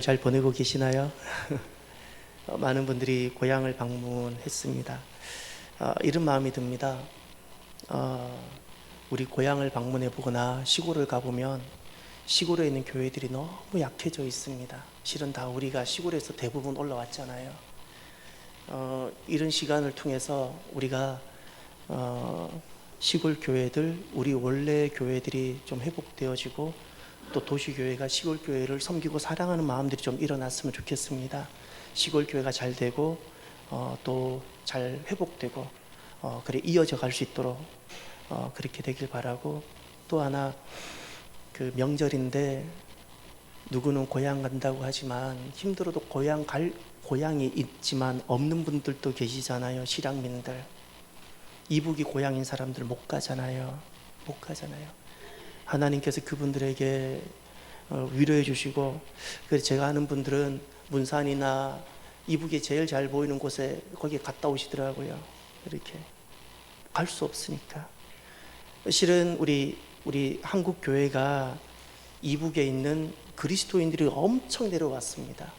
잘 보내고 계시나요? 많은 분들이 고향을 방문했습니다. 이런 마음이 듭니다. 우리 고향을 방문해 보거나 시골을 가보면 시골에 있는 교회들이 너무 약해져 있습니다. 실은 다 우리가 시골에서 대부분 올라왔잖아요. 이런 시간을 통해서 우리가 시골 교회들, 우리 원래 교회들이 좀 회복되어지고 또 도시교회가 시골교회를 섬기고 사랑하는 마음들이 좀 일어났으면 좋겠습니다. 시골교회가 잘 되고 또 잘 회복되고 그래 이어져 갈 수 있도록 그렇게 되길 바라고, 또 하나 그 명절인데 누구는 고향 간다고 하지만 힘들어도 고향이 있지만 없는 분들도 계시잖아요. 실향민들, 이북이 고향인 사람들 못 가잖아요. 하나님께서 그분들에게 위로해 주시고, 그래서 제가 아는 분들은 문산이나 이북에 제일 잘 보이는 곳에 거기에 갔다 오시더라고요. 이렇게 갈 수 없으니까. 실은 우리 한국 교회가 이북에 있는 그리스도인들이 엄청 내려왔습니다.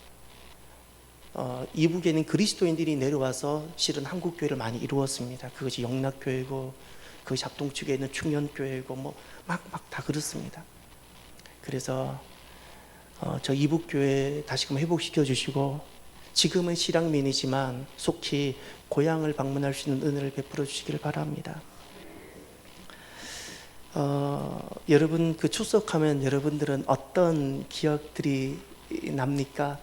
이북에 있는 그리스도인들이 내려와서 실은 한국 교회를 많이 이루었습니다. 그것이 영락교회고 그것이 합동측에 있는 충현교회고 막 다 그렇습니다. 그래서 저 이북교회 다시금 회복시켜 주시고, 지금은 실향민이지만 속히 고향을 방문할 수 있는 은혜를 베풀어 주시길 바랍니다. 여러분, 그 추석하면 여러분들은 어떤 기억들이 납니까?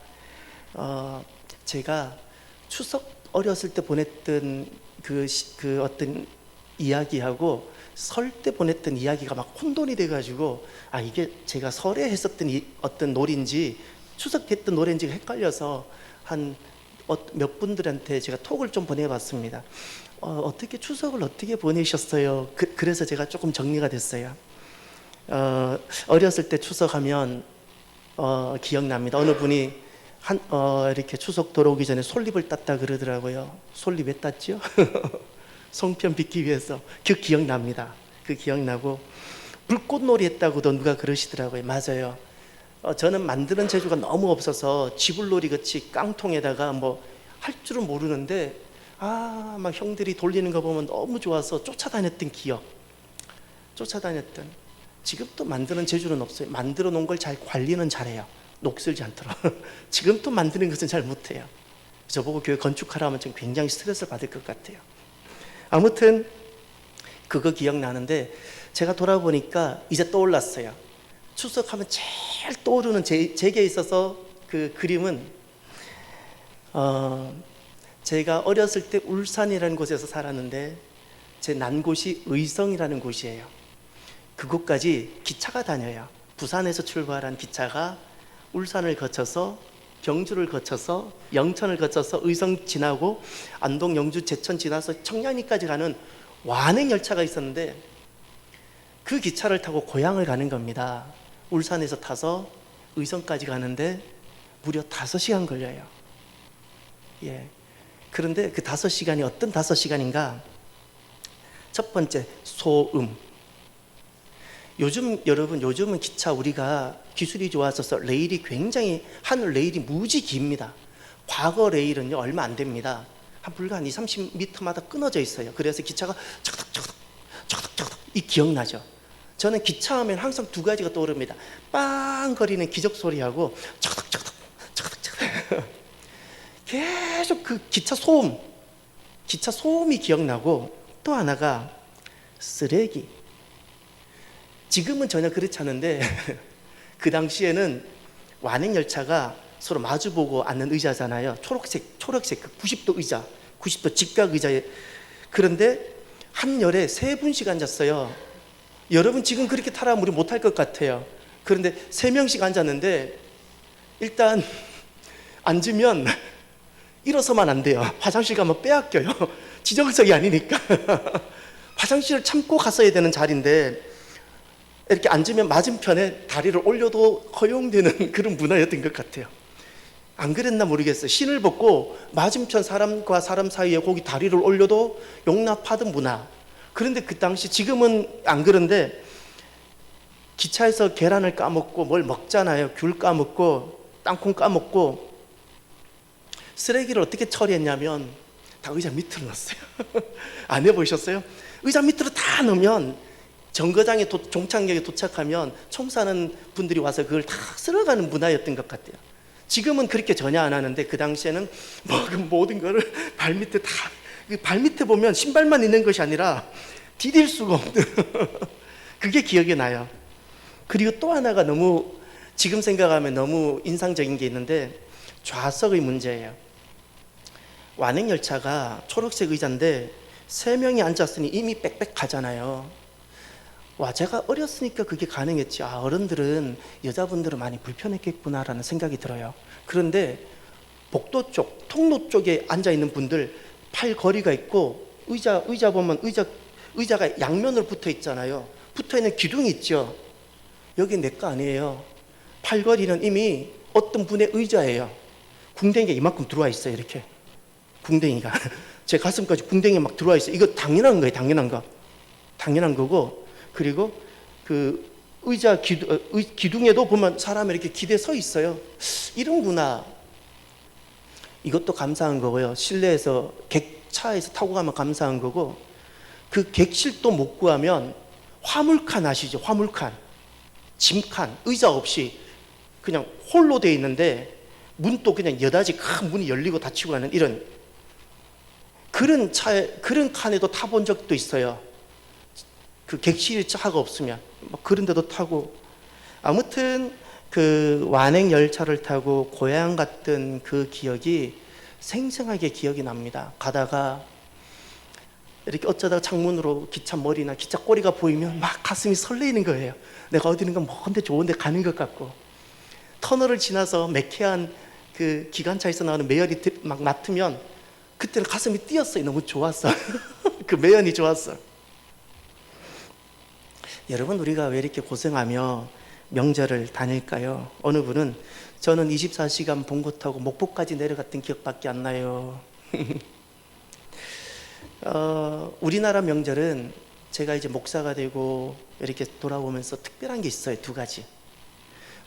제가 추석 어렸을 때 보냈던 그 어떤 이야기하고 설 때 보냈던 이야기가 막 혼돈이 돼가지고, 이게 제가 설에 했었던 어떤 노래인지 추석 때 했던 노래인지가 헷갈려서 몇 분들한테 제가 톡을 좀 보내봤습니다. 어떻게 추석을 어떻게 보내셨어요? 그래서 제가 조금 정리가 됐어요. 어렸을 때 추석하면 기억납니다. 어느 분이 이렇게 추석 돌아오기 전에 솔잎을 땄다 그러더라고요. 솔잎 왜 땄죠? 송편 빚기 위해서. 기억납니다. 기억나고, 불꽃놀이 했다고도 누가 그러시더라고요. 맞아요. 저는 만드는 재주가 너무 없어서 지불놀이 같이 깡통에다가 할 줄은 모르는데 막 형들이 돌리는 거 보면 너무 좋아서 쫓아다녔던 기억. 지금도 만드는 재주는 없어요. 만들어 놓은 걸 잘 관리는 잘해요. 녹슬지 않도록. 지금도 만드는 것은 잘 못해요. 저보고 교회 건축하라면 좀 굉장히 스트레스를 받을 것 같아요. 아무튼 그거 기억나는데, 제가 돌아보니까 이제 떠올랐어요. 추석하면 제일 떠오르는 제게 있어서 그 그림은 제가 어렸을 때 울산이라는 곳에서 살았는데 제 난 곳이 의성이라는 곳이에요. 그곳까지 기차가 다녀요. 부산에서 출발한 기차가 울산을 거쳐서 경주를 거쳐서 영천을 거쳐서 의성 지나고 안동, 영주, 제천 지나서 청량리까지 가는 완행열차가 있었는데, 그 기차를 타고 고향을 가는 겁니다. 울산에서 타서 의성까지 가는데 무려 5시간 걸려요. 그런데 그 5시간이 어떤 5시간인가? 첫 번째, 소음. 요즘은 기차 우리가 기술이 좋아져서 레일이 굉장히, 하늘 레일이 무지 깁니다. 과거 레일은요 얼마 안 됩니다. 불과 한 20-30m마다 끊어져 있어요. 그래서 기차가 척덕척덕 이 기억나죠? 저는 기차 하면 항상 두 가지가 떠오릅니다. 빵 거리는 기적 소리하고 척덕척덕 계속 그 기차 소음이 기억나고, 또 하나가 쓰레기. 지금은 전혀 그렇지 않은데 그 당시에는 완행열차가 서로 마주보고 앉는 의자잖아요. 초록색 그 90도 의자, 90도 직각 의자에. 그런데 한 열에 3분씩 앉았어요. 여러분 지금 그렇게 타라면 우리 못할 것 같아요. 그런데 3명씩 앉았는데 일단 앉으면 일어서만 안 돼요. 화장실 가면 빼앗겨요. 지정석이 아니니까. 화장실을 참고 갔어야 되는 자리인데 이렇게 앉으면 맞은편에 다리를 올려도 허용되는 그런 문화였던 것 같아요. 안 그랬나 모르겠어요. 신을 벗고 맞은편 사람과 사람 사이에 거기 다리를 올려도 용납하던 문화. 그런데 그 당시, 지금은 안 그런데 기차에서 계란을 까먹고 뭘 먹잖아요. 귤 까먹고 땅콩 까먹고 쓰레기를 어떻게 처리했냐면 다 의자 밑으로 넣었어요. 안 해보셨어요? 의자 밑으로 다 넣으면 정거장에 종착역에 도착하면 청소하는 분들이 와서 그걸 다 쓸어가는 문화였던 것 같아요. 지금은 그렇게 전혀 안 하는데 그 당시에는 그 모든 거를 발밑에 다, 발밑에 보면 신발만 있는 것이 아니라 디딜 수가 없는 그게 기억이 나요. 그리고 또 하나가 너무 지금 생각하면 너무 인상적인 게 있는데 좌석의 문제예요. 완행열차가 초록색 의자인데 3명이 앉았으니 이미 빽빽하잖아요. 와, 제가 어렸으니까 그게 가능했지. 아, 어른들은, 여자분들은 많이 불편했겠구나라는 생각이 들어요. 그런데 복도 쪽, 통로 쪽에 앉아있는 분들 팔 거리가 있고 의자 보면 의자가 양면으로 붙어 있잖아요. 붙어 있는 기둥이 있죠. 여기 내 거 아니에요. 팔걸이는 이미 어떤 분의 의자예요. 궁뎅이가 이만큼 들어와 있어요. 이렇게 궁뎅이가 제 가슴까지 궁뎅이 막 들어와 있어요. 이거 당연한 거예요. 당연한 거고, 그리고 그 의자 기둥에도 보면 사람이 이렇게 기대 서 있어요. 이런구나. 이것도 감사한 거고요. 실내에서 객차에서 타고 가면 감사한 거고, 그 객실도 못 구하면 화물칸 아시죠? 화물칸, 짐칸, 의자 없이 그냥 홀로 돼 있는데 문도 그냥 여닫이 큰 문이 열리고 닫히고 하는 이런 그런 칸에도 타본 적도 있어요. 그 객실 차가 없으면 그런 데도 타고. 아무튼 그 완행 열차를 타고 고향 갔던 그 기억이 생생하게 기억이 납니다. 가다가 이렇게 어쩌다가 창문으로 기차 머리나 기차 꼬리가 보이면 막 가슴이 설레이는 거예요. 내가 어디는가 먼데 좋은데 가는 것 같고, 터널을 지나서 매캐한 그 기관차에서 나오는 매연이 막 맡으면 그때는 가슴이 뛰었어요. 너무 좋았어. 그 매연이 좋았어. 여러분, 우리가 왜 이렇게 고생하며 명절을 다닐까요? 어느 분은 저는 24시간 봉고 타고 목포까지 내려갔던 기억밖에 안 나요. 우리나라 명절은 제가 이제 목사가 되고 이렇게 돌아보면서 특별한 게 있어요. 2가지.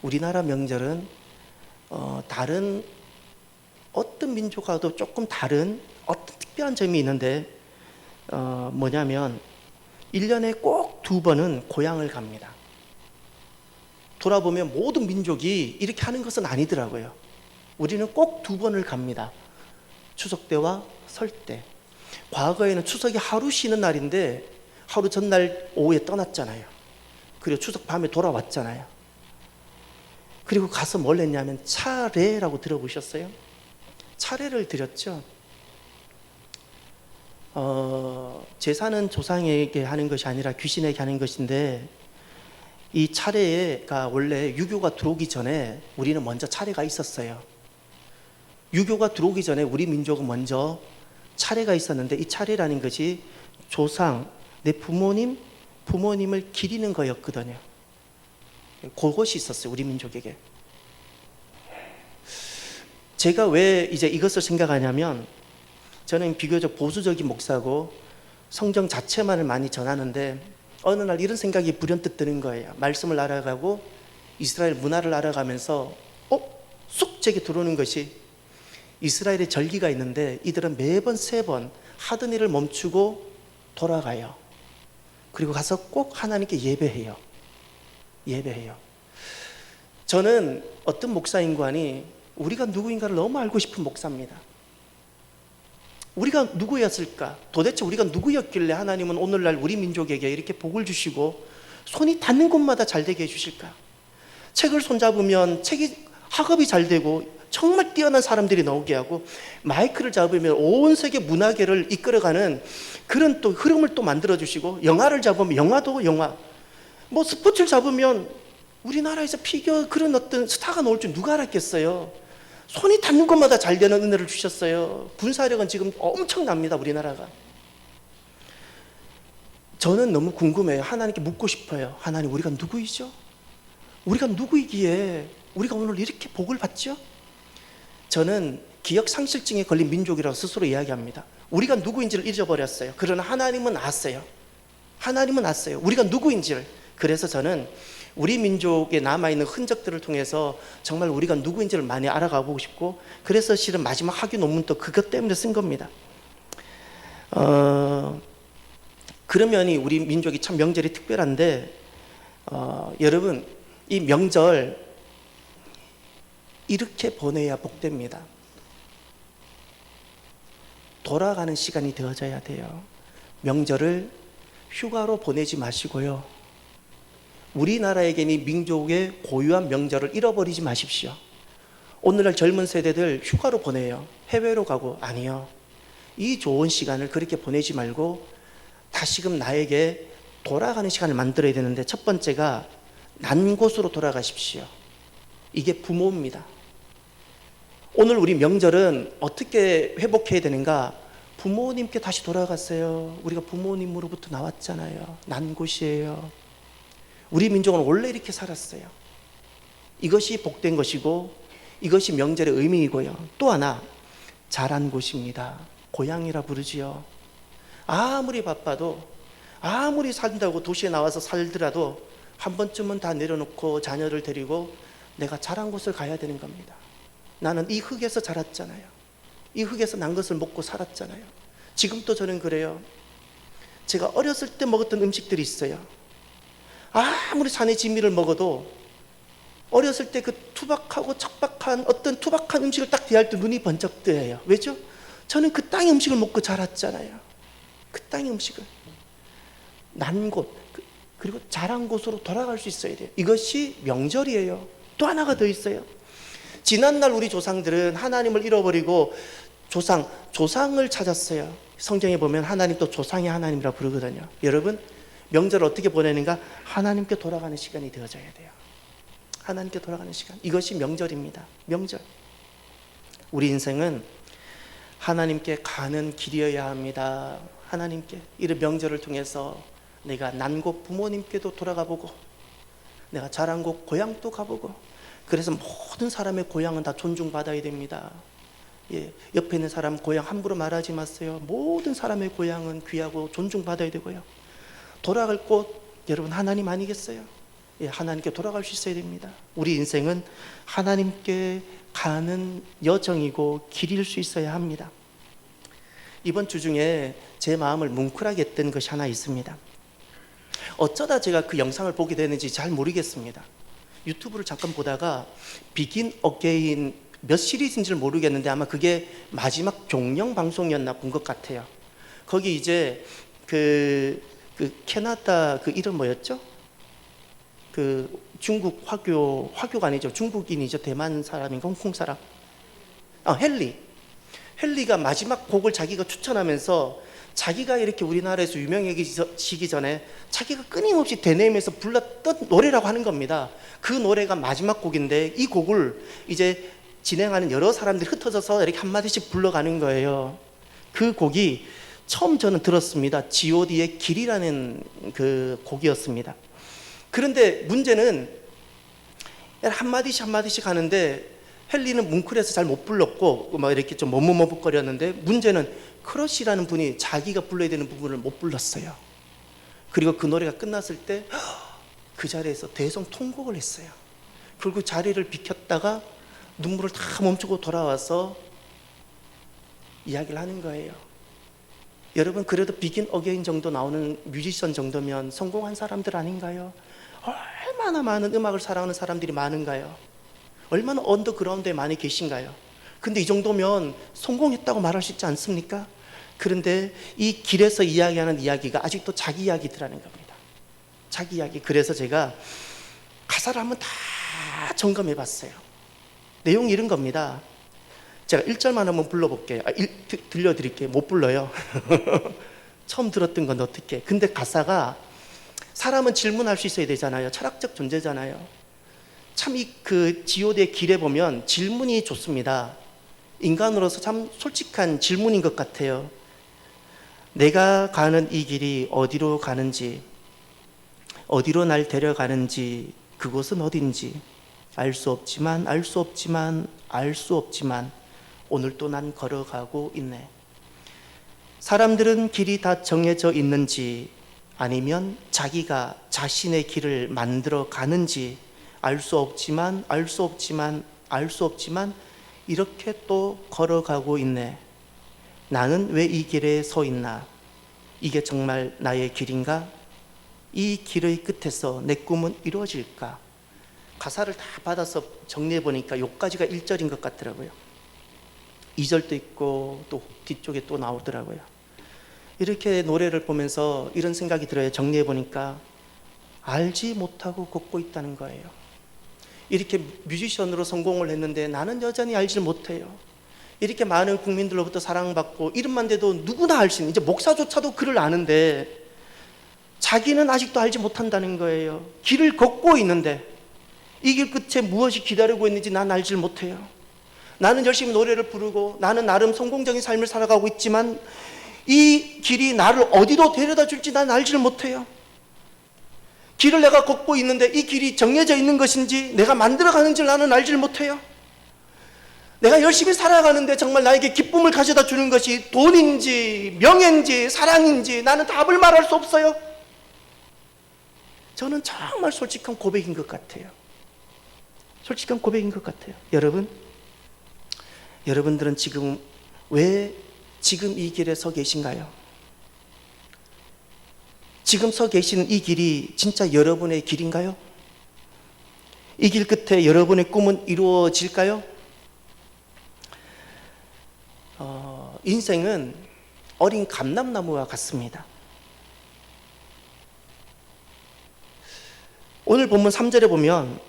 우리나라 명절은 다른 어떤 민족하고도 조금 다른 어떤 특별한 점이 있는데, 뭐냐면 1년에 꼭 2번은 고향을 갑니다. 돌아보면 모든 민족이 이렇게 하는 것은 아니더라고요. 우리는 꼭 2번을 갑니다. 추석 때와 설 때. 과거에는 추석이 하루 쉬는 날인데 하루 전날 오후에 떠났잖아요. 그리고 추석 밤에 돌아왔잖아요. 그리고 가서 뭘 했냐면 차례라고 들어보셨어요? 차례를 드렸죠. 제사는 조상에게 하는 것이 아니라 귀신에게 하는 것인데, 이 차례가 원래 유교가 들어오기 전에 우리는 먼저 차례가 있었어요. 유교가 들어오기 전에 우리 민족은 먼저 차례가 있었는데, 이 차례라는 것이 조상, 내 부모님을 기리는 거였거든요. 그것이 있었어요, 우리 민족에게. 제가 왜 이제 이것을 생각하냐면, 저는 비교적 보수적인 목사고 성경 자체만을 많이 전하는데, 어느 날 이런 생각이 불현듯 드는 거예요. 말씀을 알아가고 이스라엘 문화를 알아가면서 쑥 제게 들어오는 것이, 이스라엘의 절기가 있는데 이들은 매번 3번 하던 일을 멈추고 돌아가요. 그리고 가서 꼭 하나님께 예배해요. 저는 어떤 목사인관이 우리가 누구인가를 너무 알고 싶은 목사입니다. 우리가 누구였을까? 도대체 우리가 누구였길래 하나님은 오늘날 우리 민족에게 이렇게 복을 주시고 손이 닿는 곳마다 잘 되게 해주실까? 책을 손잡으면 학업이 잘 되고 정말 뛰어난 사람들이 나오게 하고, 마이크를 잡으면 온 세계 문화계를 이끌어가는 그런 또 흐름을 또 만들어주시고, 영화를 잡으면 영화도 영화, 뭐 스포츠를 잡으면 우리나라에서 피겨 그런 어떤 스타가 나올 줄 누가 알았겠어요. 손이 닿는 곳마다 잘 되는 은혜를 주셨어요. 군사력은 지금 엄청납니다, 우리나라가. 저는 너무 궁금해요. 하나님께 묻고 싶어요. 하나님, 우리가 누구이죠? 우리가 누구이기에 우리가 오늘 이렇게 복을 받죠? 저는 기억 상실증에 걸린 민족이라고 스스로 이야기합니다. 우리가 누구인지를 잊어버렸어요. 그러나 하나님은 아세요. 우리가 누구인지를. 그래서 저는 우리 민족에 남아있는 흔적들을 통해서 정말 우리가 누구인지를 많이 알아가고 싶고, 그래서 실은 마지막 학위 논문도 그것 때문에 쓴 겁니다. 그러면이 우리 민족이 참 명절이 특별한데, 여러분 이 명절 이렇게 보내야 복됩니다. 돌아가는 시간이 되어져야 돼요. 명절을 휴가로 보내지 마시고요, 우리나라에게는 민족의 고유한 명절을 잃어버리지 마십시오. 오늘날 젊은 세대들 휴가로 보내요. 해외로 가고. 아니요, 이 좋은 시간을 그렇게 보내지 말고 다시금 나에게 돌아가는 시간을 만들어야 되는데, 첫 번째가 난 곳으로 돌아가십시오. 이게 부모입니다. 오늘 우리 명절은 어떻게 회복해야 되는가? 부모님께 다시 돌아갔어요. 우리가 부모님으로부터 나왔잖아요. 난 곳이에요. 우리 민족은 원래 이렇게 살았어요. 이것이 복된 것이고, 이것이 명절의 의미이고요. 또 하나, 자란 곳입니다. 고향이라 부르지요. 아무리 바빠도, 아무리 산다고 도시에 나와서 살더라도 한 번쯤은 다 내려놓고 자녀를 데리고 내가 자란 곳을 가야 되는 겁니다. 나는 이 흙에서 자랐잖아요. 이 흙에서 난 것을 먹고 살았잖아요. 지금도 저는 그래요. 제가 어렸을 때 먹었던 음식들이 있어요. 아무리 산의 진미를 먹어도 어렸을 때 그 투박하고 척박한 어떤 투박한 음식을 딱 대할 때 눈이 번쩍 뜨여요. 왜죠? 저는 그 땅의 음식을 먹고 자랐잖아요. 그 땅의 음식을. 난 곳, 그리고 자란 곳으로 돌아갈 수 있어야 돼요. 이것이 명절이에요. 또 하나가 더 있어요. 지난날 우리 조상들은 하나님을 잃어버리고 조상을 찾았어요. 성경에 보면 하나님 또 조상의 하나님이라 부르거든요. 여러분, 명절을 어떻게 보내는가? 하나님께 돌아가는 시간이 되어져야 돼요. 하나님께 돌아가는 시간. 이것이 명절입니다. 명절. 우리 인생은 하나님께 가는 길이어야 합니다. 하나님께. 이런 명절을 통해서 내가 난 곳 부모님께도 돌아가 보고, 내가 자란 곳 고향도 가보고. 그래서 모든 사람의 고향은 다 존중받아야 됩니다. 예, 옆에 있는 사람 고향 함부로 말하지 마세요. 모든 사람의 고향은 귀하고 존중받아야 되고요. 돌아갈 곳, 여러분 하나님 아니겠어요? 예, 하나님께 돌아갈 수 있어야 됩니다. 우리 인생은 하나님께 가는 여정이고 길일 수 있어야 합니다. 이번 주 중에 제 마음을 뭉클하게 했던 것이 하나 있습니다. 어쩌다 제가 그 영상을 보게 되는지 잘 모르겠습니다. 유튜브를 잠깐 보다가 비긴 어게인 몇 시리즈인지를 모르겠는데 아마 그게 마지막 종영 방송이었나 본 것 같아요. 거기 이제 그 캐나다 그 이름 뭐였죠? 그 중국 화교가 아니죠. 중국인이죠. 대만 사람인가 홍콩 사람. 헨리가 마지막 곡을 자기가 추천하면서 자기가 이렇게 우리나라에서 유명해지기 전에 자기가 끊임없이 되뇌면서 불렀던 노래라고 하는 겁니다. 그 노래가 마지막 곡인데 이 곡을 이제 진행하는 여러 사람들이 흩어져서 이렇게 한마디씩 불러가는 거예요. 그 곡이 처음 저는 들었습니다. G.O.D의 길이라는 그 곡이었습니다. 그런데 문제는 한마디씩 한마디씩 하는데 헨리는 뭉클해서 잘 못 불렀고 막 이렇게 좀 머뭇머뭇거렸는데, 문제는 크러쉬라는 분이 자기가 불러야 되는 부분을 못 불렀어요. 그리고 그 노래가 끝났을 때 그 자리에서 대성통곡을 했어요. 그리고 자리를 비켰다가 눈물을 다 멈추고 돌아와서 이야기를 하는 거예요. 여러분, 그래도 비긴 어게인 정도 나오는 뮤지션 정도면 성공한 사람들 아닌가요? 얼마나 많은 음악을 사랑하는 사람들이 많은가요? 얼마나 언더그라운드에 많이 계신가요? 근데 이 정도면 성공했다고 말할 수 있지 않습니까? 그런데 이 길에서 이야기하는 이야기가 아직도 자기 이야기들하는 겁니다. 자기 이야기. 그래서 제가 가사를 한번 다 점검해 봤어요. 내용이 이런 겁니다. 제가 1절만 한번 불러볼게요. 들려드릴게요. 못 불러요. 처음 들었던 건 어떻게. 근데 가사가, 사람은 질문할 수 있어야 되잖아요. 철학적 존재잖아요. 참 그 G.O.D의 길에 보면 질문이 좋습니다. 인간으로서 참 솔직한 질문인 것 같아요. 내가 가는 이 길이 어디로 가는지, 어디로 날 데려가는지, 그곳은 어딘지 알 수 없지만 알 수 없지만 알 수 없지만 오늘도 난 걸어가고 있네. 사람들은 길이 다 정해져 있는지 아니면 자기가 자신의 길을 만들어 가는지 알 수 없지만 이렇게 또 걸어가고 있네. 나는 왜 이 길에 서 있나? 이게 정말 나의 길인가? 이 길의 끝에서 내 꿈은 이루어질까? 가사를 다 받아서 정리해 보니까 요까지가 1절인 것 같더라고요. 2절도 있고 또 뒤쪽에 또 나오더라고요. 이렇게 노래를 보면서 이런 생각이 들어요. 정리해 보니까 알지 못하고 걷고 있다는 거예요. 이렇게 뮤지션으로 성공을 했는데 나는 여전히 알지 못해요. 이렇게 많은 국민들로부터 사랑받고 이름만 대도 누구나 알 수 있는, 이제 목사조차도 그를 아는데 자기는 아직도 알지 못한다는 거예요. 길을 걷고 있는데 이 길 끝에 무엇이 기다리고 있는지 난 알지 못해요. 나는 열심히 노래를 부르고 나는 나름 성공적인 삶을 살아가고 있지만 이 길이 나를 어디로 데려다 줄지 난 알지 못해요. 길을 내가 걷고 있는데 이 길이 정해져 있는 것인지 내가 만들어가는지 나는 알지 못해요. 내가 열심히 살아가는데 정말 나에게 기쁨을 가져다 주는 것이 돈인지 명예인지 사랑인지 나는 답을 말할 수 없어요. 저는 정말 솔직한 고백인 것 같아요. 솔직한 고백인 것 같아요. 여러분들은 지금 왜 지금 이 길에 서 계신가요? 지금 서 계시는 이 길이 진짜 여러분의 길인가요? 이 길 끝에 여러분의 꿈은 이루어질까요? 인생은 어린 감람나무와 같습니다. 오늘 본문 3절에 보면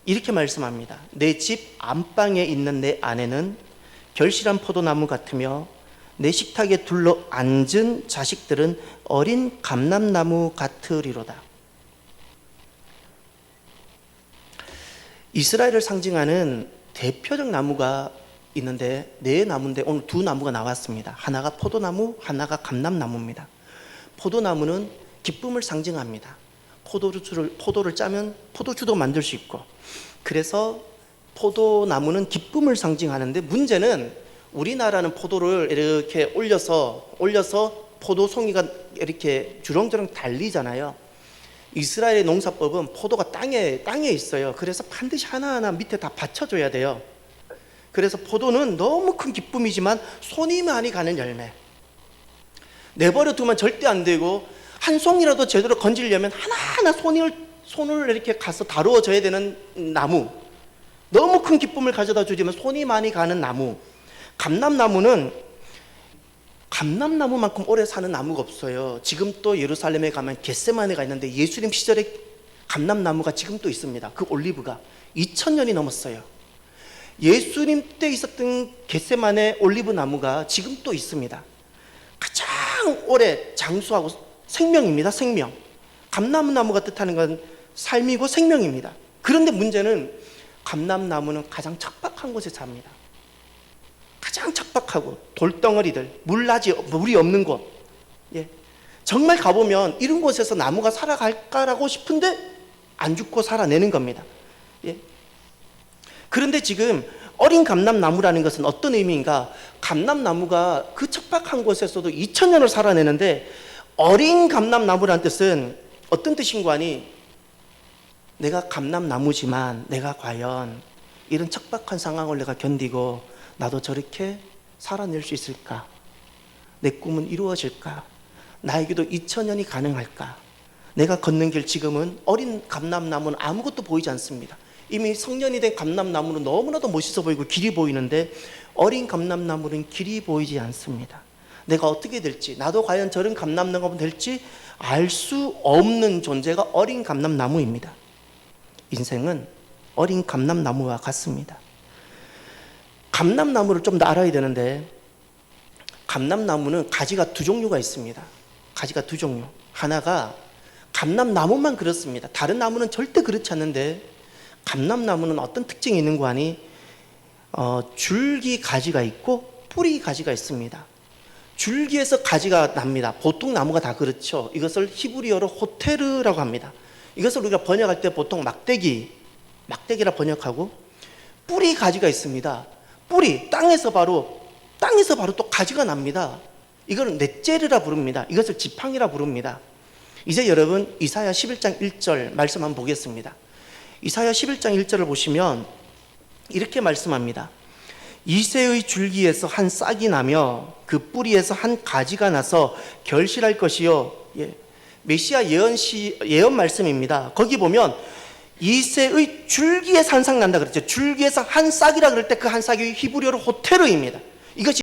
이렇게 말씀합니다. 내 집 안방에 있는 내 아내는 결실한 포도나무 같으며 내 식탁에 둘러 앉은 자식들은 어린 감람나무 같으리로다. 이스라엘을 상징하는 대표적 나무가 있는데 네 나무인데 오늘 두 나무가 나왔습니다. 하나가 포도나무, 하나가 감람나무입니다. 포도나무는 기쁨을 상징합니다. 포도를 짜면 포도주도 만들 수 있고, 그래서 포도나무는 기쁨을 상징하는데, 문제는 우리나라는 포도를 이렇게 올려서 포도송이가 이렇게 주렁주렁 달리잖아요. 이스라엘의 농사법은 포도가 땅에 있어요. 그래서 반드시 하나하나 밑에 다 받쳐줘야 돼요. 그래서 포도는 너무 큰 기쁨이지만 손이 많이 가는 열매. 내버려 두면 절대 안 되고 한 송이라도 제대로 건지려면 하나하나 손을 이렇게 가서 다루어져야 되는 나무. 너무 큰 기쁨을 가져다 주지만 손이 많이 가는 나무. 감람나무는 감람나무만큼 오래 사는 나무가 없어요. 지금 또 예루살렘에 가면 겟세마네가 있는데 예수님 시절에 감람나무가 지금 또 있습니다. 그 올리브가 2000년이 넘었어요. 예수님 때 있었던 겟세마네 올리브 나무가 지금 또 있습니다. 가장 오래 장수하고 생명입니다. 생명. 감람나무가 뜻하는 건 삶이고 생명입니다. 그런데 문제는 감람나무는 가장 척박한 곳에 삽니다. 가장 척박하고 돌덩어리들, 물이 없는 곳. 예. 정말 가보면 이런 곳에서 나무가 살아갈까라고 싶은데 안 죽고 살아내는 겁니다. 예. 그런데 지금 어린 감람나무라는 것은 어떤 의미인가? 감람나무가 그 척박한 곳에서도 2000년을 살아내는데, 어린 감람나무라는 뜻은 어떤 뜻인고 하니, 내가 감람나무지만 내가 과연 이런 척박한 상황을 내가 견디고 나도 저렇게 살아낼 수 있을까? 내 꿈은 이루어질까? 나에게도 2000년이 가능할까? 내가 걷는 길, 지금은 어린 감람나무는 아무것도 보이지 않습니다. 이미 성년이 된 감람나무는 너무나도 멋있어 보이고 길이 보이는데, 어린 감람나무는 길이 보이지 않습니다. 내가 어떻게 될지, 나도 과연 저런 감람나무가 될지 알 수 없는 존재가 어린 감람나무입니다. 인생은 어린 감람나무와 같습니다. 감람나무를 좀 더 알아야 되는데, 감람나무는 가지가 두 종류가 있습니다. 가지가 두 종류. 하나가 감람나무만 그렇습니다. 다른 나무는 절대 그렇지 않는데, 감람나무는 어떤 특징이 있는 거 아니? 줄기 가지가 있고 뿌리 가지가 있습니다. 줄기에서 가지가 납니다. 보통 나무가 다 그렇죠. 이것을 히브리어로 호테르라고 합니다. 이것을 우리가 번역할 때 보통 막대기라 번역하고, 뿌리 가지가 있습니다. 뿌리, 땅에서 바로 또 가지가 납니다. 이걸 넷제르라 부릅니다. 이것을 지팡이라 부릅니다. 이제 여러분 이사야 11장 1절 말씀 한번 보겠습니다. 이사야 11장 1절을 보시면 이렇게 말씀합니다. 이새의 줄기에서 한 싹이 나며 그 뿌리에서 한 가지가 나서 결실할 것이요. 예. 메시아 예언 말씀입니다. 거기 보면 이새의 줄기에서 한 싹 난다 그랬죠. 줄기에서 한 싹이라 그럴 때 그 한 싹이 히브리어로 호테르입니다. 이것이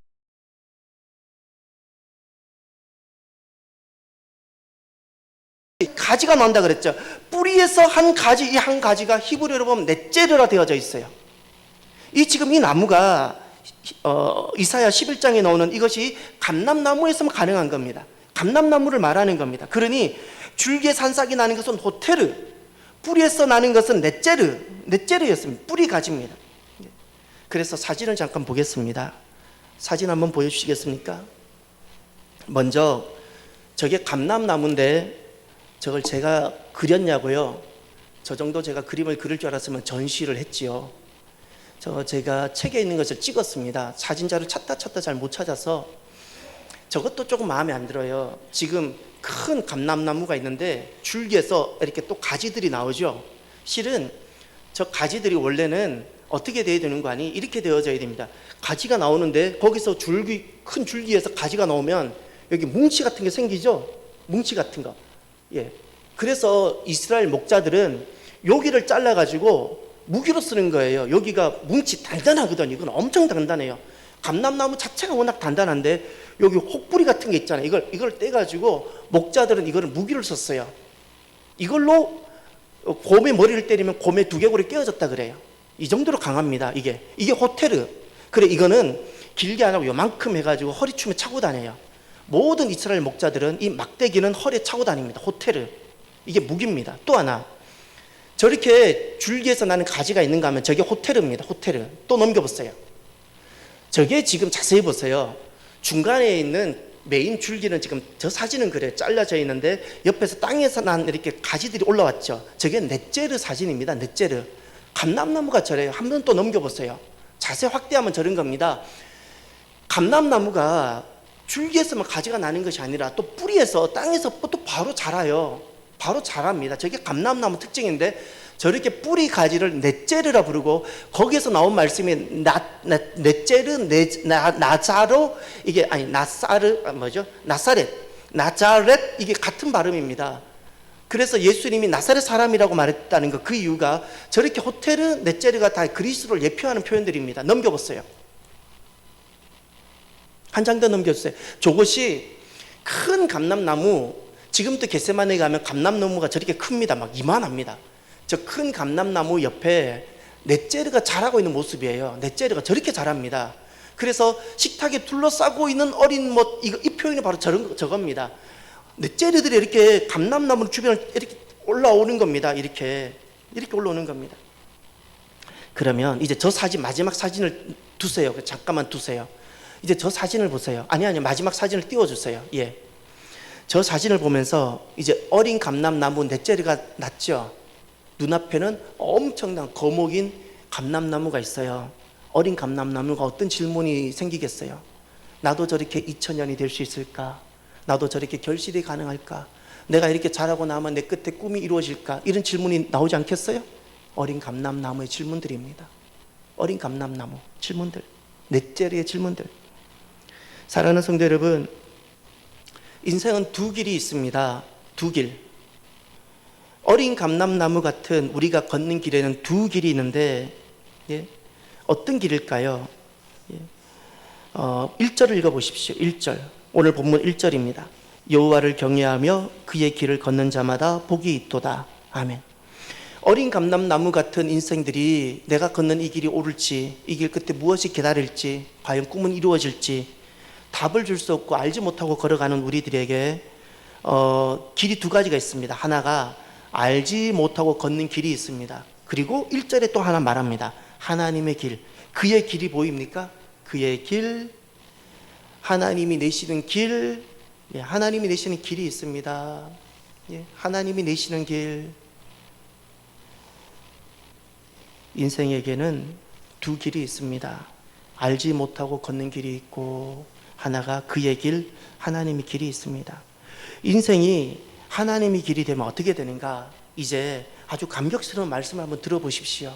가지가 난다 그랬죠. 뿌리에서 한 가지, 이 한 가지가 히브리어로 보면 넷제르라 되어져 있어요. 지금 이 나무가 이사야 11장에 나오는 이것이 감람나무에서만 가능한 겁니다. 감람나무를 말하는 겁니다. 그러니 줄기에서 한 싹이 나는 것은 호테르, 뿌리에서 나는 것은 넷제르였습니다. 뿌리 가지입니다. 그래서 사진을 잠깐 보겠습니다. 사진 한번 보여주시겠습니까? 먼저 저게 감람나무인데 저걸 제가 그렸냐고요? 저 정도 제가 그림을 그릴 줄 알았으면 전시를 했지요. 제가 책에 있는 것을 찍었습니다. 사진자를 찾다 잘 못 찾아서. 저것도 조금 마음에 안 들어요. 지금 큰 감람나무가 있는데 줄기에서 이렇게 또 가지들이 나오죠. 실은 저 가지들이 원래는 어떻게 돼야 되는 거 아니? 이렇게 되어져야 됩니다. 가지가 나오는데 거기서 큰 줄기에서 가지가 나오면 여기 뭉치 같은 게 생기죠. 뭉치 같은 거. 예. 그래서 이스라엘 목자들은 여기를 잘라가지고 무기로 쓰는 거예요. 여기가 뭉치 단단하거든요. 이건 엄청 단단해요. 감람나무 자체가 워낙 단단한데 여기 혹부리 같은 게 있잖아요. 이걸 떼가지고 목자들은 이거를 무기를 썼어요. 이걸로 곰의 머리를 때리면 곰의 두개골이 깨어졌다 그래요. 이 정도로 강합니다. 이게 호테르. 그래, 이거는 길게 안 하고 요만큼 해가지고 허리춤에 차고 다녀요. 모든 이스라엘 목자들은 이 막대기는 허리에 차고 다닙니다. 호테르. 이게 무기입니다. 또 하나, 저렇게 줄기에서 나는 가지가 있는가 하면 저게 호테르입니다. 호테르. 또 넘겨보세요. 저게 지금 자세히 보세요. 중간에 있는 메인 줄기는 지금 저 사진은 그래 잘라져 있는데 옆에서 땅에서 난 이렇게 가지들이 올라왔죠. 저게 넷제르 사진입니다. 넷제르. 감람나무가 저래요. 한 번 또 넘겨보세요. 자세히 확대하면 저런 겁니다. 감람나무가 줄기에서만 가지가 나는 것이 아니라 또 뿌리에서 땅에서 또 바로 자라요. 바로 자랍니다. 저게 감람나무 특징인데 저렇게 뿌리 가지를 넷제르라 부르고 거기에서 나온 말씀이 넷제르, 나자로 이게 아니 나사르 뭐죠? 나자렛 이게 같은 발음입니다. 그래서 예수님이 나사렛 사람이라고 말했다는 거 그 이유가 저렇게 호테르, 넷제르가 다 그리스도를 예표하는 표현들입니다. 넘겨보세요. 한 장 더 넘겨주세요. 저것이 큰 감람나무, 지금도 겟세마네 가면 감람나무가 저렇게 큽니다. 막 이만합니다. 저 큰 감람나무 옆에 넷제르가 자라고 있는 모습이에요. 넷제르가 저렇게 자랍니다. 그래서 식탁에 둘러싸고 있는 어린 못, 이 표현이 바로 저겁니다. 넷제르들이 이렇게 감람나무 주변을 이렇게 올라오는 겁니다. 이렇게 올라오는 겁니다. 그러면 이제 저 사진, 마지막 사진을 두세요. 잠깐만 두세요. 이제 저 사진을 보세요. 아니, 마지막 사진을 띄워주세요. 예. 저 사진을 보면서 이제 어린 감람나무 넷제르가 났죠. 눈앞에는 엄청난 거목인 감람나무가 있어요. 어린 감람나무가 어떤 질문이 생기겠어요? 나도 저렇게 2000년이 될 수 있을까? 나도 저렇게 결실이 가능할까? 내가 이렇게 자라고 나면 내 끝에 꿈이 이루어질까? 이런 질문이 나오지 않겠어요? 어린 감람나무의 질문들입니다. 어린 감람나무 질문들, 넷제르의 질문들. 사랑하는 성도 여러분, 인생은 두 길이 있습니다. 두 길. 어린 감람나무 같은 우리가 걷는 길에는 두 길이 있는데, 예? 어떤 길일까요? 예. 1절을 읽어보십시오. 1절. 오늘 본문 1절입니다. 여호와를 경외하며 그의 길을 걷는 자마다 복이 있도다. 아멘. 어린 감람나무 같은 인생들이 내가 걷는 이 길이 옳을지, 이 길 끝에 무엇이 기다릴지, 과연 꿈은 이루어질지 답을 줄 수 없고 알지 못하고 걸어가는 우리들에게 길이 두 가지가 있습니다. 하나가 알지 못하고 걷는 길이 있습니다. 그리고 1절에 또 하나 말합니다. 하나님의 길. 그의 길이 보입니까? 그의 길, 하나님이 내시는 길, 예, 하나님이 내시는 길이 있습니다. 예, 하나님이 내시는 길. 인생에게는 두 길이 있습니다. 알지 못하고 걷는 길이 있고, 하나가 그의 길, 하나님의 길이 있습니다. 인생이 하나님의 길이 되면 어떻게 되는가? 이제 아주 감격스러운 말씀을 한번 들어보십시오.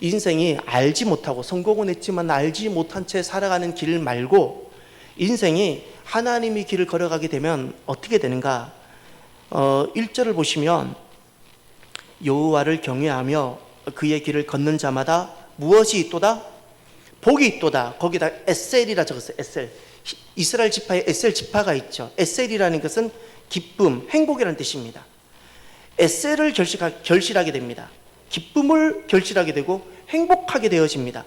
인생이 알지 못하고 성공은 했지만 알지 못한 채 살아가는 길 말고 인생이 하나님의 길을 걸어가게 되면 어떻게 되는가? 1절을 보시면 여호와를 경외하며 그의 길을 걷는 자마다 무엇이 있도다? 복이 있도다. 거기다 에셀이라 적었어요. 에셀. 이스라엘 지파에 에셀 지파가 있죠. 에셀이라는 것은 기쁨, 행복이라는 뜻입니다. 에셀을 결실하게 됩니다. 기쁨을 결실하게 되고 행복하게 되어집니다.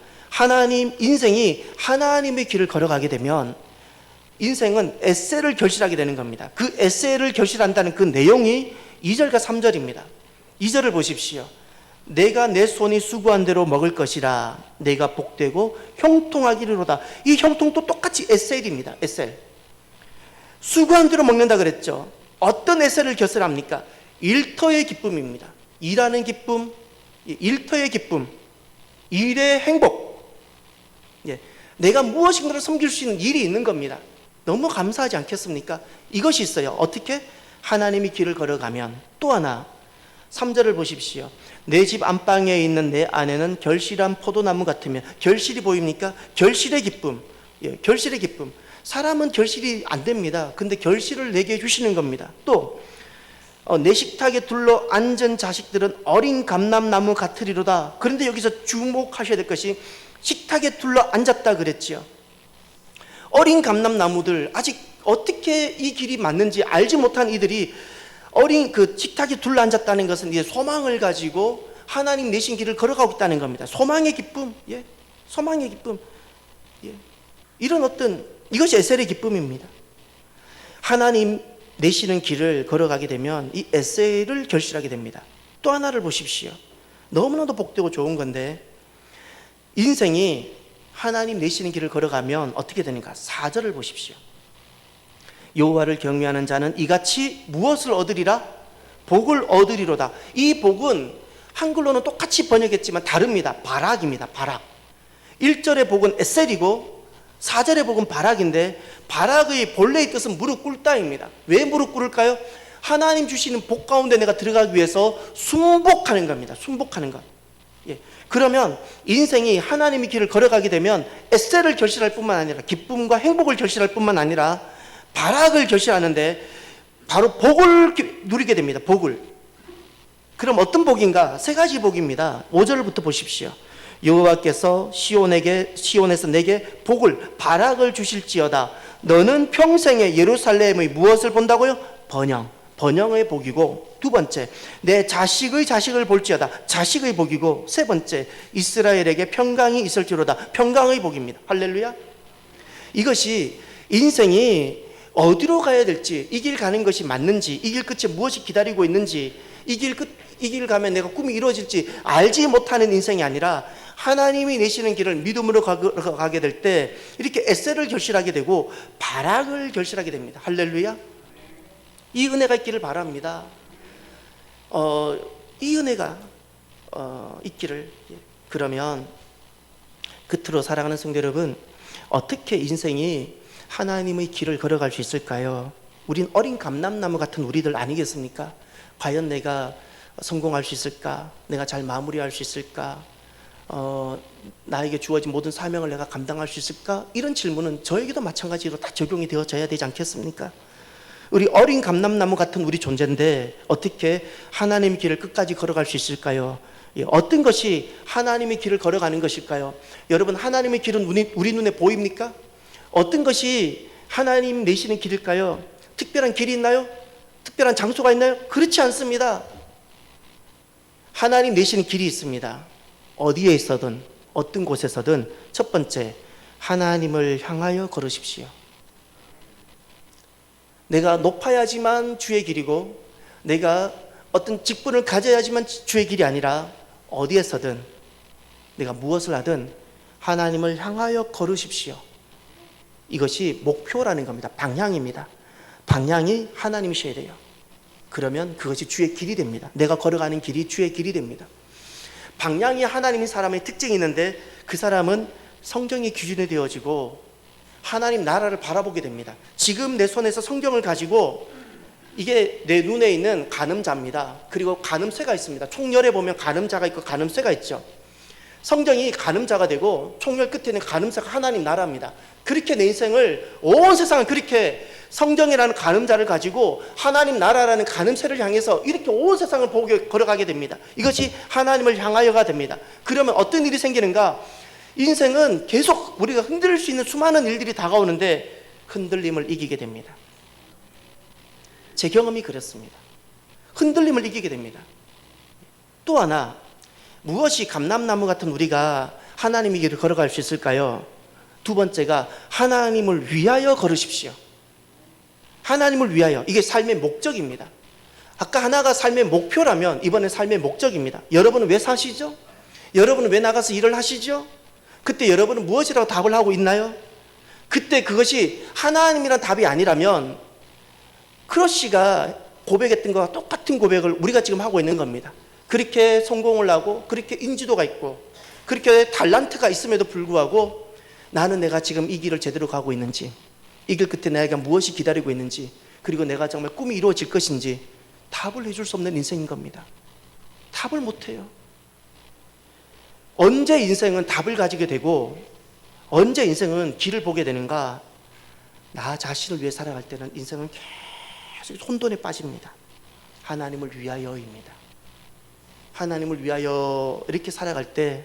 인생이 하나님의 길을 걸어가게 되면 인생은 에셀을 결실하게 되는 겁니다. 그 에셀을 결실한다는 그 내용이 2절과 3절입니다. 2절을 보십시오. 내가 내 손이 수고한 대로 먹을 것이라. 내가 복되고 형통하기로다. 이 형통도 똑같이 에셀입니다. 에셀. 수고한 대로 먹는다 그랬죠. 어떤 에셀을 결실합니까? 일터의 기쁨입니다. 일하는 기쁨, 일터의 기쁨, 일의 행복. 내가 무엇인가를 섬길 수 있는 일이 있는 겁니다. 너무 감사하지 않겠습니까? 이것이 있어요. 어떻게? 하나님이 길을 걸어가면. 또 하나 3절을 보십시오. 내 집 안방에 있는 내 아내는 결실한 포도나무 같으며. 결실이 보입니까? 결실의 기쁨. 결실의 기쁨. 사람은 결실이 안 됩니다. 근데 결실을 내게 해주시는 겁니다. 또 내 식탁에 둘러 앉은 자식들은 어린 감람나무 같으리로다. 그런데 여기서 주목하셔야 될 것이 식탁에 둘러 앉았다 그랬지요. 어린 감람나무들, 아직 어떻게 이 길이 맞는지 알지 못한 이들이 어린 그 식탁에 둘러 앉았다는 것은 이제 소망을 가지고 하나님 내신 길을 걸어가고 있다는 겁니다. 소망의 기쁨, 소망의 기쁨, 이런 이것이 에셀의 기쁨입니다. 하나님 내시는 길을 걸어가게 되면 이 에셀을 결실하게 됩니다. 또 하나를 보십시오. 너무나도 복되고 좋은 건데 인생이 하나님 내시는 길을 걸어가면 어떻게 되는가? 4절을 보십시오. 여호와를 경외하는 자는 이같이 무엇을 얻으리라? 복을 얻으리로다. 이 복은 한글로는 똑같이 번역했지만 다릅니다. 바락입니다. 바락. 1절의 복은 에셀이고 4절의 복은 바락인데 바락의 본래의 뜻은 무릎 꿇다입니다. 왜 무릎 꿇을까요? 하나님 주시는 복 가운데 내가 들어가기 위해서 순복하는 겁니다. 순복하는 것. 그러면 인생이 하나님의 길을 걸어가게 되면 에셀을 결실할 뿐만 아니라 기쁨과 행복을 결실할 뿐만 아니라 바락을 결실하는데 바로 복을 누리게 됩니다. 복을. 그럼 어떤 복인가? 3가지 복입니다. 5절부터 보십시오. 여호와께서 시온에서 내게 복을 바락을 주실지어다. 너는 평생에 예루살렘의 무엇을 본다고요? 번영의 복이고, 2번째 내 자식의 자식을 볼지어다. 자식의 복이고, 3번째 이스라엘에게 평강이 있을지로다. 평강의 복입니다. 할렐루야. 이것이 인생이 어디로 가야 될지, 이 길 가는 것이 맞는지, 이 길 끝에 무엇이 기다리고 있는지, 이 길 가면 내가 꿈이 이루어질지 알지 못하는 인생이 아니라 하나님이 내시는 길을 믿음으로 가게 될 때 이렇게 에셀을 결실하게 되고 바락을 결실하게 됩니다. 할렐루야. 이 은혜가 있기를 바랍니다. 이 은혜가 있기를. 그러면 끝으로 사랑하는 성도 여러분, 어떻게 인생이 하나님의 길을 걸어갈 수 있을까요? 우린 어린 감람나무 같은 우리들 아니겠습니까? 과연 내가 성공할 수 있을까? 내가 잘 마무리할 수 있을까? 나에게 주어진 모든 사명을 내가 감당할 수 있을까? 이런 질문은 저에게도 마찬가지로 다 적용이 되어져야 되지 않겠습니까? 우리 어린 감람나무 같은 우리 존재인데 어떻게 하나님의 길을 끝까지 걸어갈 수 있을까요? 어떤 것이 하나님의 길을 걸어가는 것일까요? 여러분, 하나님의 길은 우리 눈에 보입니까? 어떤 것이 하나님 내시는 길일까요? 특별한 길이 있나요? 특별한 장소가 있나요? 그렇지 않습니다. 하나님 내시는 길이 있습니다. 어디에 있어든 어떤 곳에서든 첫 번째, 하나님을 향하여 걸으십시오. 내가 높아야지만 주의 길이고 내가 어떤 직분을 가져야지만 주의 길이 아니라 어디에서든 내가 무엇을 하든 하나님을 향하여 걸으십시오. 이것이 목표라는 겁니다. 방향입니다. 방향이 하나님이셔야 돼요. 그러면 그것이 주의 길이 됩니다. 내가 걸어가는 길이 주의 길이 됩니다. 방향이 하나님인 사람의 특징이 있는데 그 사람은 성경이 기준이 되어지고 하나님 나라를 바라보게 됩니다. 지금 내 손에서 성경을 가지고 이게 내 눈에 있는 간음자입니다. 그리고 간음쇠가 있습니다. 총열에 보면 간음자가 있고 간음쇠가 있죠. 성경이 간음자가 되고 총열 끝에는 간음쇠가 하나님 나라입니다. 그렇게 내 인생을, 온 세상을 그렇게 성경이라는 간음자를 가지고 하나님 나라라는 간음쇠를 향해서 이렇게 온 세상을 보고 걸어가게 됩니다. 이것이 하나님을 향하여가 됩니다. 그러면 어떤 일이 생기는가? 인생은 계속 우리가 흔들릴 수 있는 수많은 일들이 다가오는데 흔들림을 이기게 됩니다. 제 경험이 그렇습니다. 흔들림을 이기게 됩니다. 또 하나, 무엇이 감람나무 같은 우리가 하나님의 길을 걸어갈 수 있을까요? 두 번째가 하나님을 위하여 걸으십시오. 하나님을 위하여. 이게 삶의 목적입니다. 아까 하나가 삶의 목표라면 이번엔 삶의 목적입니다. 여러분은 왜 사시죠? 여러분은 왜 나가서 일을 하시죠? 그때 여러분은 무엇이라고 답을 하고 있나요? 그때 그것이 하나님이란 답이 아니라면 크러쉬가 고백했던 것과 똑같은 고백을 우리가 지금 하고 있는 겁니다. 그렇게 성공을 하고 그렇게 인지도가 있고 그렇게 달란트가 있음에도 불구하고 나는 내가 지금 이 길을 제대로 가고 있는지, 이 길 끝에 나에게 무엇이 기다리고 있는지, 그리고 내가 정말 꿈이 이루어질 것인지 답을 해줄 수 없는 인생인 겁니다. 답을 못해요. 언제 인생은 답을 가지게 되고 언제 인생은 길을 보게 되는가? 나 자신을 위해 살아갈 때는 인생은 계속 혼돈에 빠집니다. 하나님을 위하여입니다. 하나님을 위하여 이렇게 살아갈 때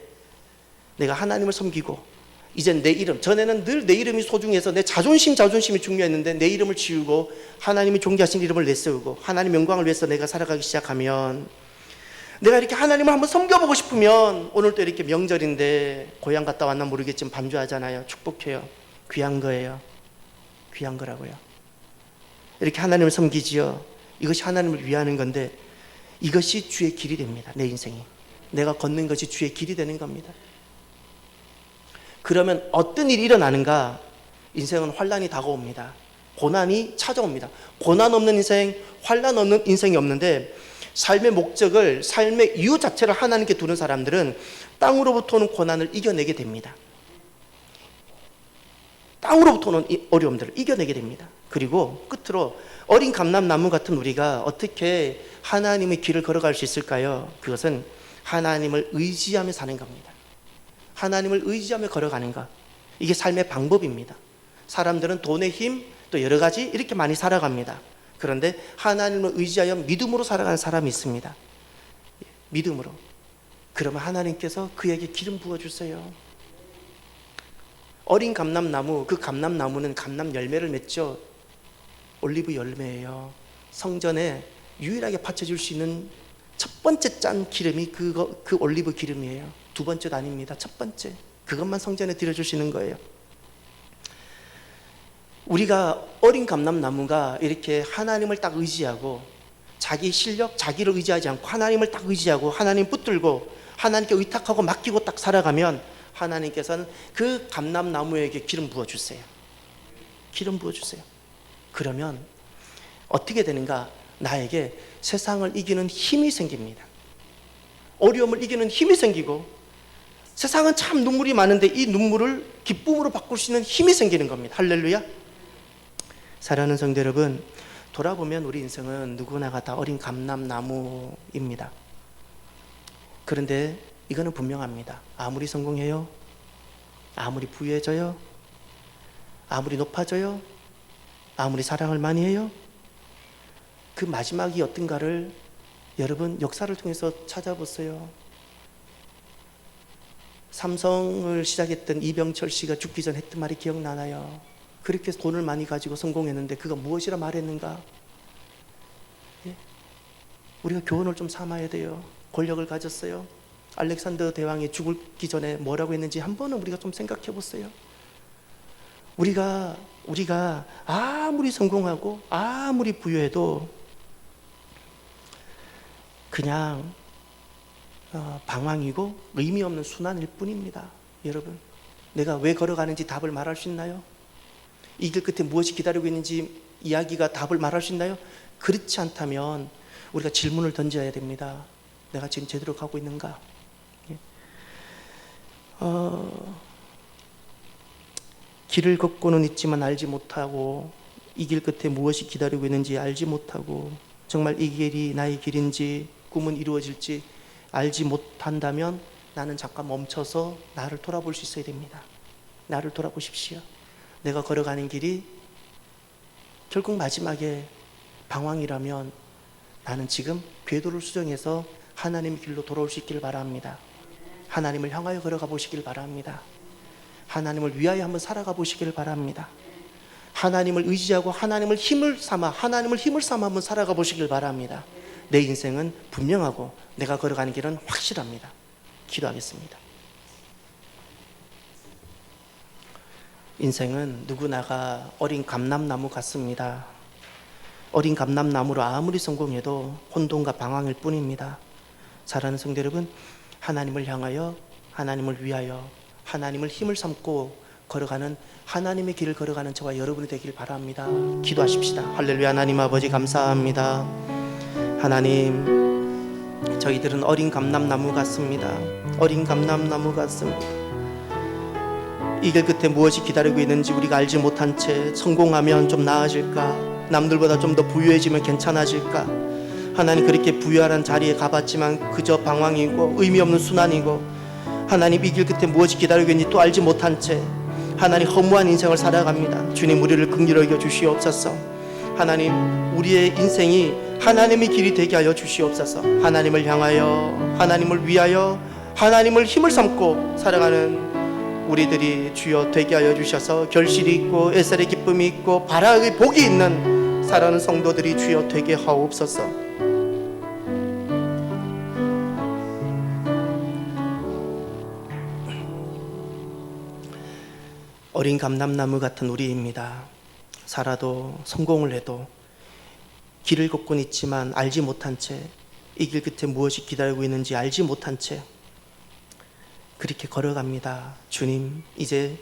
내가 하나님을 섬기고, 이젠 내 이름, 전에는 늘 내 이름이 소중해서 내 자존심이 중요했는데 내 이름을 지우고 하나님이 존귀하신 이름을 내세우고 하나님 영광을 위해서 내가 살아가기 시작하면, 내가 이렇게 하나님을 한번 섬겨보고 싶으면, 오늘도 이렇게 명절인데 고향 갔다 왔나 모르겠지만 반주하잖아요. 축복해요. 귀한 거예요. 귀한 거라고요. 이렇게 하나님을 섬기지요. 이것이 하나님을 위하는 건데 이것이 주의 길이 됩니다. 내 인생이 내가 걷는 것이 주의 길이 되는 겁니다. 그러면 어떤 일이 일어나는가? 인생은 환난이 다가옵니다. 고난이 찾아옵니다. 고난 없는 인생, 환난 없는 인생이 없는데, 삶의 목적을, 삶의 이유 자체를 하나님께 두는 사람들은 땅으로부터 오는 고난을 이겨내게 됩니다. 땅으로부터 오는 어려움들을 이겨내게 됩니다. 그리고 끝으로 어린 감람나무 같은 우리가 어떻게 하나님의 길을 걸어갈 수 있을까요? 그것은 하나님을 의지하며 사는 겁니다. 하나님을 의지하며 걸어가는 것, 이게 삶의 방법입니다. 사람들은 돈의 힘, 또 여러 가지 이렇게 많이 살아갑니다. 그런데 하나님을 의지하여 믿음으로 살아가는 사람이 있습니다. 믿음으로. 그러면 하나님께서 그에게 기름 부어주세요. 어린 감람나무, 그 감람나무는 감람 열매를 맺죠. 올리브 열매예요. 성전에 유일하게 바쳐줄 수 있는 첫 번째 짠 기름이 그 올리브 기름이에요. 두 번째도 아닙니다. 첫 번째. 그것만 성전에 드려주시는 거예요. 우리가 어린 감람나무가 이렇게 하나님을 딱 의지하고, 자기 실력, 자기를 의지하지 않고 하나님을 딱 의지하고 하나님 붙들고 하나님께 의탁하고 맡기고 딱 살아가면 하나님께서는 그 감람나무에게 기름 부어주세요. 기름 부어주세요. 그러면 어떻게 되는가? 나에게 세상을 이기는 힘이 생깁니다. 어려움을 이기는 힘이 생기고, 세상은 참 눈물이 많은데 이 눈물을 기쁨으로 바꿀 수 있는 힘이 생기는 겁니다. 할렐루야. 사랑하는 성도 여러분, 돌아보면 우리 인생은 누구나가 다 어린 감람나무입니다. 그런데 이거는 분명합니다. 아무리 성공해요, 아무리 부유해져요, 아무리 높아져요, 아무리 사랑을 많이 해요, 그 마지막이 어떤가를 여러분 역사를 통해서 찾아보세요. 삼성을 시작했던 이병철 씨가 죽기 전 했던 말이 기억나나요? 그렇게 돈을 많이 가지고 성공했는데 그가 무엇이라 말했는가? 예? 우리가 교훈을 좀 삼아야 돼요. 권력을 가졌어요. 알렉산더 대왕이 죽기 전에 뭐라고 했는지 한 번은 우리가 좀 생각해 보세요. 우리가 아무리 성공하고 아무리 부유해도 그냥 방황이고 의미 없는 순환일 뿐입니다. 여러분, 내가 왜 걸어가는지 답을 말할 수 있나요? 이 길 끝에 무엇이 기다리고 있는지 이야기가 답을 말할 수 있나요? 그렇지 않다면 우리가 질문을 던져야 됩니다. 내가 지금 제대로 가고 있는가? 길을 걷고는 있지만 알지 못하고 이 길 끝에 무엇이 기다리고 있는지 알지 못하고 정말 이 길이 나의 길인지 꿈은 이루어질지 알지 못한다면 나는 잠깐 멈춰서 나를 돌아볼 수 있어야 됩니다. 나를 돌아보십시오. 내가 걸어가는 길이 결국 마지막에 방황이라면 나는 지금 궤도를 수정해서 하나님의 길로 돌아올 수 있기를 바랍니다. 하나님을 향하여 걸어가 보시길 바랍니다. 하나님을 위하여 한번 살아가 보시기를 바랍니다. 하나님을 의지하고 하나님을 힘을 삼아 한번 살아가 보시길 바랍니다. 내 인생은 분명하고 내가 걸어가는 길은 확실합니다. 기도하겠습니다. 인생은 누구나가 어린 감람나무 같습니다. 어린 감람나무로 아무리 성공해도 혼돈과 방황일 뿐입니다. 사랑하는 성도 여러분, 하나님을 향하여 하나님을 위하여 하나님을 힘을 삼고 걸어가는 하나님의 길을 걸어가는 저와 여러분이 되길 바랍니다. 기도하십시다. 할렐루야. 하나님 아버지 감사합니다. 하나님, 저희들은 어린 감람나무 같습니다. 어린 감람나무 같습니다. 이 길 끝에 무엇이 기다리고 있는지 우리가 알지 못한 채 성공하면 좀 나아질까, 남들보다 좀 더 부유해지면 괜찮아질까, 하나님 그렇게 부유한 자리에 가봤지만 그저 방황이고 의미 없는 순환이고, 하나님 이 길 끝에 무엇이 기다리고 있는지 또 알지 못한 채 하나님 허무한 인생을 살아갑니다. 주님, 우리를 긍휼히 여겨 주시옵소서. 하나님, 우리의 인생이 하나님의 길이 되게 하여 주시옵소서. 하나님을 향하여 하나님을 위하여 하나님을 힘을 삼고 살아가는 우리들이 주여 되게 하여 주셔서 결실이 있고 에셀의 기쁨이 있고 바라의 복이 있는 살아가는 성도들이 주여 되게 하옵소서. 어린 감람나무 같은 우리입니다. 살아도 성공을 해도 길을 걷고는 있지만 알지 못한 채 이 길 끝에 무엇이 기다리고 있는지 알지 못한 채 그렇게 걸어갑니다. 주님, 이제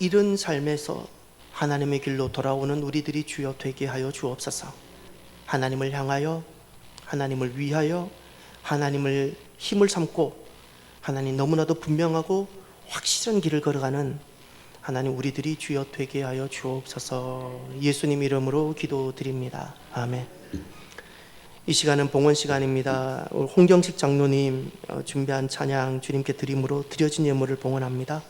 이런 삶에서 하나님의 길로 돌아오는 우리들이 주여 되게 하여 주옵소서. 하나님을 향하여 하나님을 위하여 하나님을 힘을 삼고 하나님 너무나도 분명하고 확실한 길을 걸어가는 하나님 우리들이 주여 되게 하여 주옵소서. 예수님 이름으로 기도드립니다. 아멘. 이 시간은 봉헌 시간입니다. 홍경식 장로님 준비한 찬양 주님께 드림으로 드려진 예물을 봉헌합니다.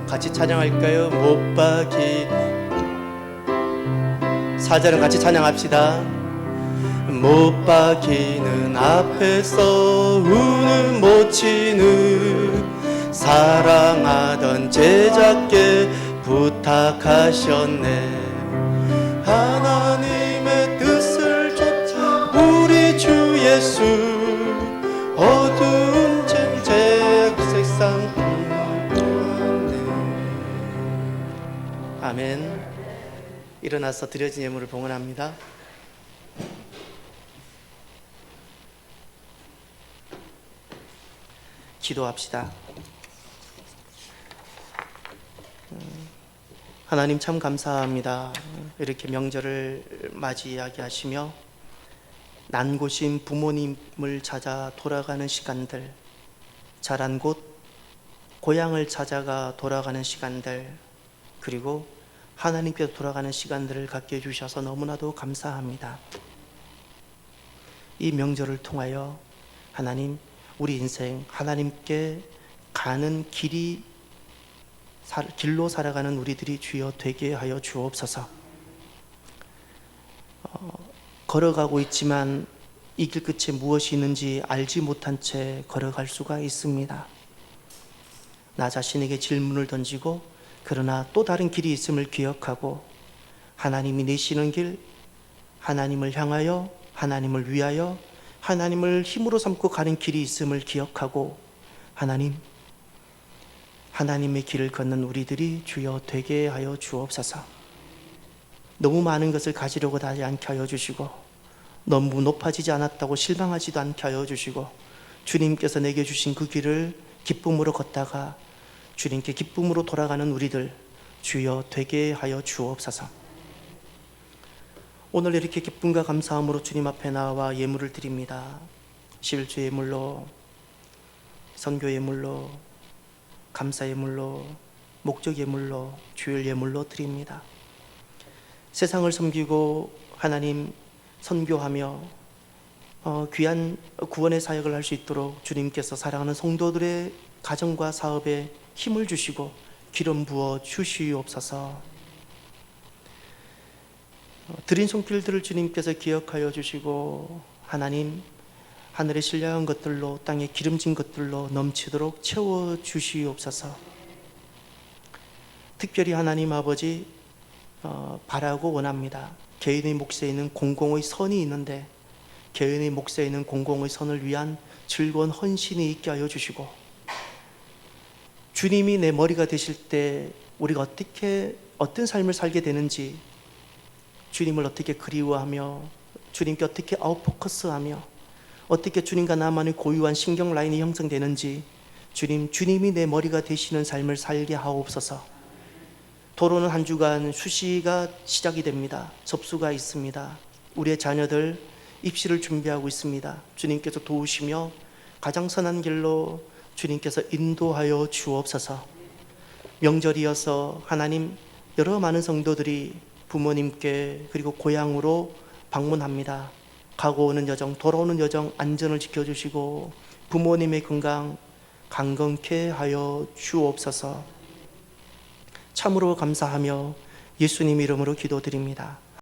같이 찬양할까요? 못 박히 4절은 같이 찬양합시다. 못 박히는 앞에서 우는 못 치는 사랑하던 제자께 부탁하셨네. 하나님의 뜻을 쫓아 우리 주 예수 어두운 쟁쟁 세상. 아멘. 일어나서 드려진 예물을 봉헌합니다. 기도합시다. 하나님 참 감사합니다. 이렇게 명절을 맞이하게 하시며 난곳인 부모님을 찾아 돌아가는 시간들, 자란 곳 고향을 찾아가 돌아가는 시간들, 그리고 하나님께서 돌아가는 시간들을 갖게 해주셔서 너무나도 감사합니다. 이 명절을 통하여 하나님, 우리 인생 하나님께 가는 길로 살아가는 우리들이 주여 되게 하여 주옵소서. 걸어가고 있지만 이 길 끝에 무엇이 있는지 알지 못한 채 걸어갈 수가 있습니다. 나 자신에게 질문을 던지고 그러나 또 다른 길이 있음을 기억하고 하나님이 내시는 길, 하나님을 향하여, 하나님을 위하여, 하나님을 힘으로 삼고 가는 길이 있음을 기억하고 하나님의 길을 걷는 우리들이 주여 되게 하여 주옵소서. 너무 많은 것을 가지려고 하지 않게 하여 주시고 너무 높아지지 않았다고 실망하지도 않게 하여 주시고 주님께서 내게 주신 그 길을 기쁨으로 걷다가 주님께 기쁨으로 돌아가는 우리들 주여 되게 하여 주옵소서. 오늘 이렇게 기쁨과 감사함으로 주님 앞에 나와 예물을 드립니다. 십일조 예물로, 선교 예물로, 감사 예물로, 목적 예물로, 주일 예물로 드립니다. 세상을 섬기고 하나님 선교하며 귀한 구원의 사역을 할 수 있도록 주님께서 사랑하는 성도들의 가정과 사업에 힘을 주시고 기름 부어 주시옵소서. 드린 손길들을 주님께서 기억하여 주시고 하나님 하늘에 신령한 것들로 땅에 기름진 것들로 넘치도록 채워 주시옵소서. 특별히 하나님 아버지 바라고 원합니다. 개인의 몫에 있는 공공의 선이 있는데 개인의 몫에 있는 공공의 선을 위한 즐거운 헌신이 있게 하여 주시고 주님이 내 머리가 되실 때 우리가 어떤 삶을 살게 되는지, 주님을 어떻게 그리워하며 주님께 어떻게 아웃포커스하며 어떻게 주님과 나만의 고유한 신경 라인이 형성되는지 주님이 내 머리가 되시는 삶을 살게 하옵소서. 도로는 한 주간 수시가 시작이 됩니다. 접수가 있습니다. 우리의 자녀들 입시를 준비하고 있습니다. 주님께서 도우시며 가장 선한 길로 주님께서 인도하여 주옵소서. 명절이어서 하나님 여러 많은 성도들이 부모님께 그리고 고향으로 방문합니다. 가고 오는 여정, 돌아오는 여정 안전을 지켜주시고 부모님의 건강 강건케 하여 주옵소서. 참으로 감사하며 예수님 이름으로 기도드립니다.